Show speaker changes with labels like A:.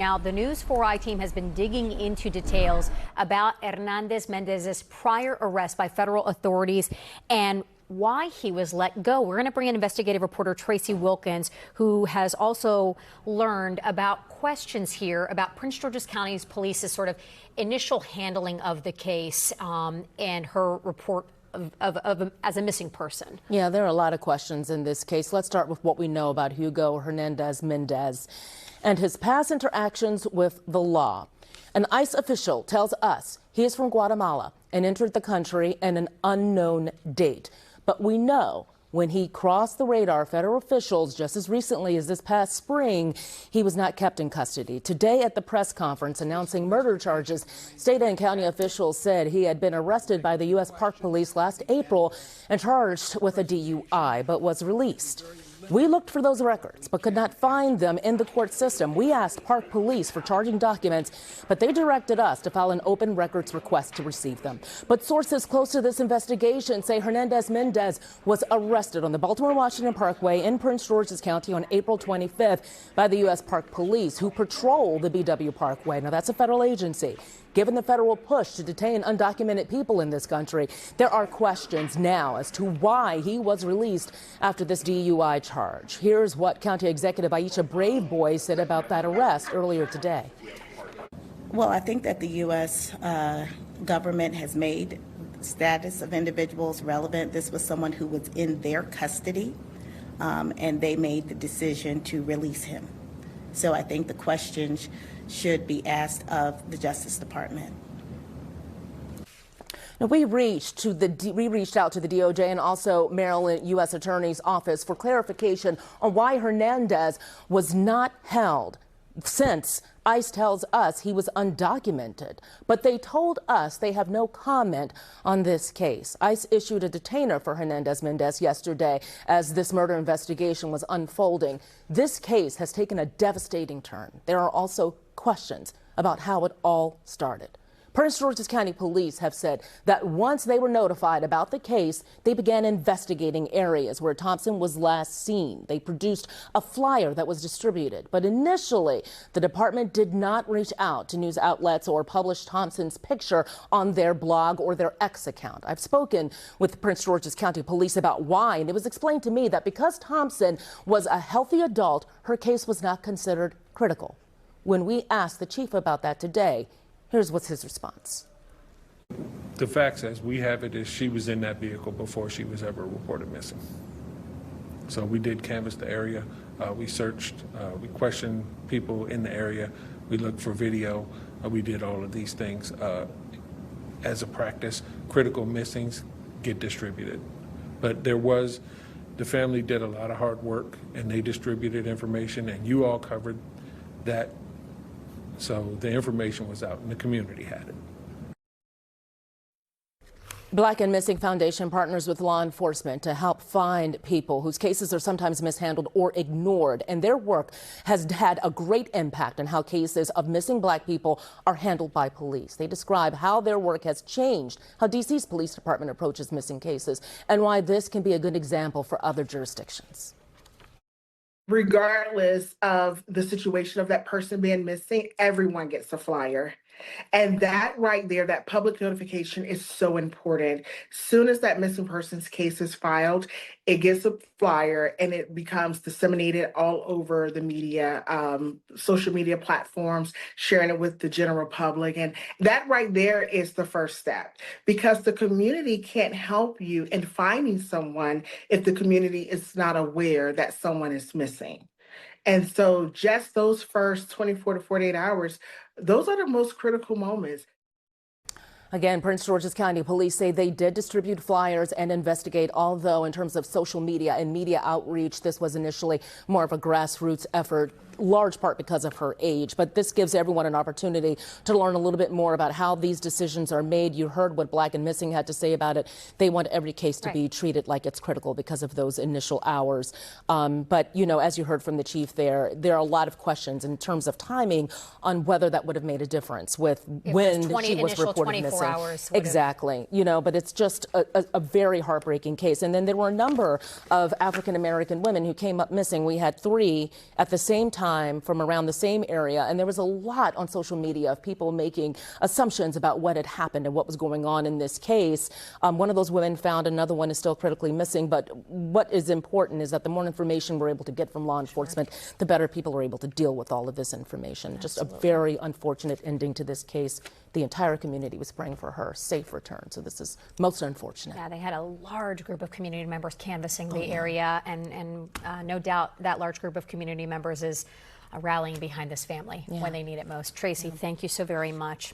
A: Now, the News4 I-Team has been digging into details about Hernandez-Mendez's prior arrest by federal authorities and why he was let go. We're going to bring in investigative reporter Tracee Wilkins, who has also learned about questions here about Prince George's County's police's sort of initial handling of the case and her report as a missing person.
B: Yeah, there are a lot of questions in this case. Let's start with what we know about Hugo Hernandez-Mendez and his past interactions with the law. An ICE official tells us he is from Guatemala and entered the country at an unknown date. But we know when he crossed the radar, federal officials, just as recently as this past spring, he was not kept in custody. Today at the press conference announcing murder charges, state and county officials said he had been arrested by the U.S. Park Police last April and charged with a DUI, but was released. We looked for those records, but could not find them in the court system. We asked Park Police for charging documents, but they directed us to file an open records request to receive them. But sources close to this investigation say Hernandez-Mendez was arrested on the Baltimore-Washington Parkway in Prince George's County on April 25th by the U.S. Park Police, who patrol the BW Parkway. Now, that's a federal agency. Given the federal push to detain undocumented people in this country, there are questions now as to why he was released after this DUI charge. Here's what County Executive Aisha Braveboy said about that arrest earlier today.
C: Well, I think that the U.S. government has made status of individuals relevant. This was someone who was in their custody, and they made the decision to release him. So I think the questions should be asked of the Justice Department.
B: Now, we reached out to the DOJ and also Maryland U.S. Attorney's Office for clarification on why Hernandez was not held, since ICE tells us he was undocumented. But they told us they have no comment on this case. ICE issued a detainer for Hernandez-Mendez yesterday as this murder investigation was unfolding. This case has taken a devastating turn. There are also questions about how it all started. Prince George's County Police have said that once they were notified about the case, they began investigating areas where Thompson was last seen. They produced a flyer that was distributed. But initially, the department did not reach out to news outlets or publish Thompson's picture on their blog or their X account. I've spoken with Prince George's County Police about why, and it was explained to me that because Thompson was a healthy adult, her case was not considered critical. When we asked the chief about that today, here's what's his response.
D: The facts as we have it is she was in that vehicle before she was ever reported missing. So we did canvass the area. We searched, we questioned people in the area. We looked for video. We did all of these things. As a practice, critical missings get distributed. But the family did a lot of hard work and they distributed information and you all covered that. So the information was out and the community had it.
B: Black and Missing Foundation partners with law enforcement to help find people whose cases are sometimes mishandled or ignored. And their work has had a great impact on how cases of missing Black people are handled by police. They describe how their work has changed how D.C.'s police department approaches missing cases and why this can be a good example for other jurisdictions.
E: Regardless of the situation of that person being missing, everyone gets a flyer. And that right there, that public notification is so important. Soon as that missing person's case is filed, it gets a flyer and it becomes disseminated all over the media, social media platforms, sharing it with the general public. And that right there is the first step, because the community can't help you in finding someone if the community is not aware that someone is missing. And so just those first 24 to 48 hours, those are the most critical moments.
B: Again, Prince George's County Police say they did distribute flyers and investigate, although in terms of social media and media outreach, this was initially more of a grassroots effort, large part because of her age. But this gives everyone an opportunity to learn a little bit more about how these decisions are made. You heard what Black and Missing had to say about it. They want every case to be treated like it's critical because of those initial hours. But, you know, as you heard from the chief there are a lot of questions in terms of timing on whether that would have made a difference with when she was reported missing. Hours exactly. You know, but it's just a very heartbreaking case. And then there were a number of African-American women who came up missing. We had 3 at the same time time from around the same area, and there was a lot on social media of people making assumptions about what had happened and what was going on in this case. One of those women found, another one is still critically missing, but what is important is that the more information we're able to get from law enforcement, the better people are able to deal with all of this information. Just a very unfortunate ending to this case. The entire community was praying for her safe return, so this is most unfortunate.
A: Yeah, they had a large group of community members canvassing the area, and no doubt that large group of community members is rallying behind this family when they need it most. Tracee, thank you so very much.